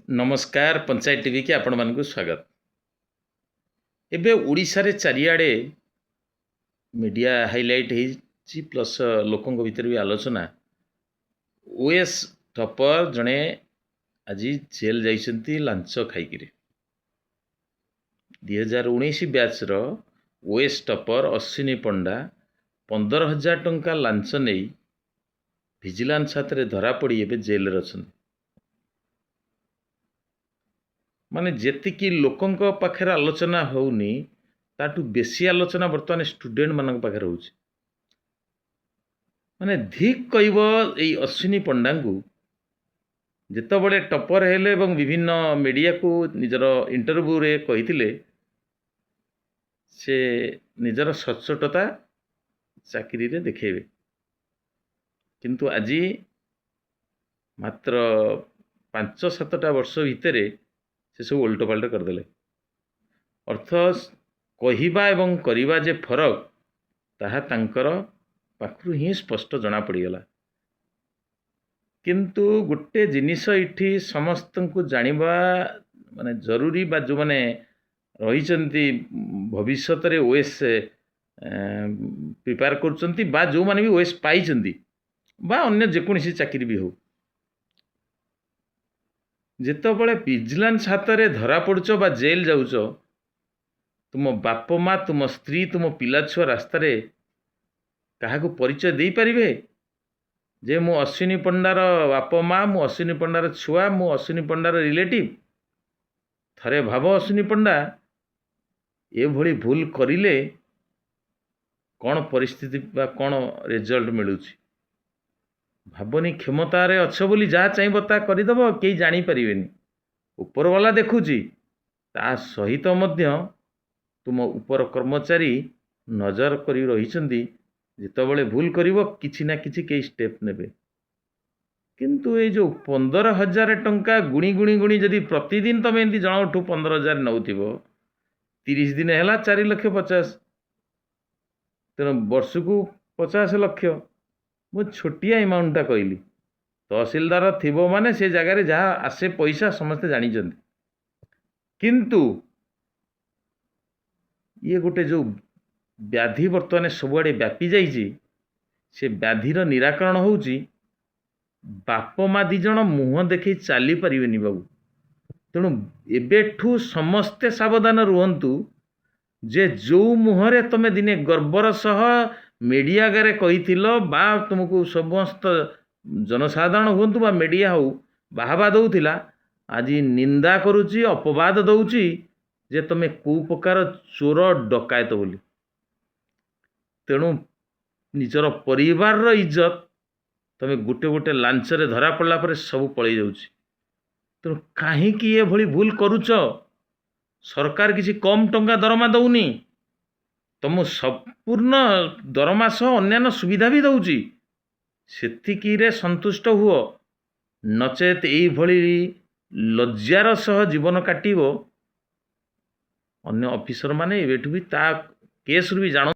नमस्कार पंचायत टीवी की आपण मानक स्वागत। एबे ओडिशा रे चारिआडे मीडिया हाइलाइट है प्लस लोकों भीतर भी आलोचना ओएस टॉपर जड़े आज जेल जाइछंती लांच खाइकिरे 2019 बैच रो ओएस टॉपर अश्विनी पंडा 15,000 टंका लांच नहीं विजिलेंस हाथ में धरा पड़ी एबे जेल रे अछंती। माने जेतिकी लोकों पाखे आलोचना होनी ताठू बेसी आलोचना बर्तमान स्टूडेंट मान पाखे होची। माने धिक कहब यही अश्विनी पंडा को जिते बड़े टपर हेले एवं विभिन्न मीडिया को निजर इंटरव्यू रे कही से निजर सचोटता चाकरी रे देखेबे, किंतु आज मात्र 5-7 वर्ष भितर से सब उल्टपाल्ट करदेले। अर्थ कहवा एवं करवा जे फरक ताहा तांकर पाखरु ही स्पष्ट जना पड़ीगला। किंतु गोटे जिनिस इठी समस्त को जानिबा माने जरूरी बा जो माने रही भविष्य रे ओएस प्रिपेयर करचंती बा जो माने भी ओएस पाइचंती बा अन्य जेकोसी चाकरी भी हो, जितेबाला विजिलेंस हाथ में धरा पड़ुच बा जेल जाऊच तुम बाप माँ तुम स्त्री तुम पिला छुआ रास्ता क्या परिचय दे पारे जे मु अश्विनी पंडार बाप माँ मु अश्विनी पंडार छुआ मु अश्विनी पंडार रिलेटिव। थरे भाव अश्विनी पंडा ये भली भूल करिले कौन परिस्थिति बा कौन रिजल्ट मिलूची। भावनी क्षमतार अच्छ बोली जहाँ चाहिए ता करदेव कई जानीपर उपरवाला देखुची ता सहित मध्य तुम उपर कर्मचारी नजर करी रही जितेबाला भूल करिवो किछि ना किछि कई स्टेप नेबे। किंतु ये जो 15,000 टंका गुणी गुणी गुणी जदि प्रतिदिन तुम एमती जनठू 15,000 नौ 30 दिन है 4,50,000 तेणु वर्ष को 50 लाख मु छोटिया अमाउंटा कहली। तहसीलदार थिबो माने से जगार जहाँ आसे पैसा समस्ते जानी। किंतु ये गोटे जो व्याधि बर्तमान सबुआड़े व्यापी जाइए से व्याधिर निराकरण होउची बाप माँ दिज मुह देखी चली पारे बाबू। तेणु एबेठू समस्ते सावधान रुहंतु जे जो मुहरे तुम दिने गर्वर सह मीडिया आगे कही बा तुमको समस्त जनसाधारण हूँ बा मीडिया हो बाहबा दौला आज निंदा करुच्ची अपवाद दौची जे तुम कौ प्रकार चोर डकायत बोली। तेणु निजर परिवार इज्जत तुम गोटे गोटे लांच रे धरा पड़ला पर सब पलि जाउची। तेणु कहीं ये भली भूल करुच सरकार किसी कम टंका दरमा दौनी तुम संपूर्ण दरमा सह अन्यान्य सुविधा भी दौची सेतिकी रे संतुष्ट हुओ नचेत यही भली लज्जार सह जीवन काटिबो। अन्य ऑफिसर माने एबेठू भी ता केस भी जान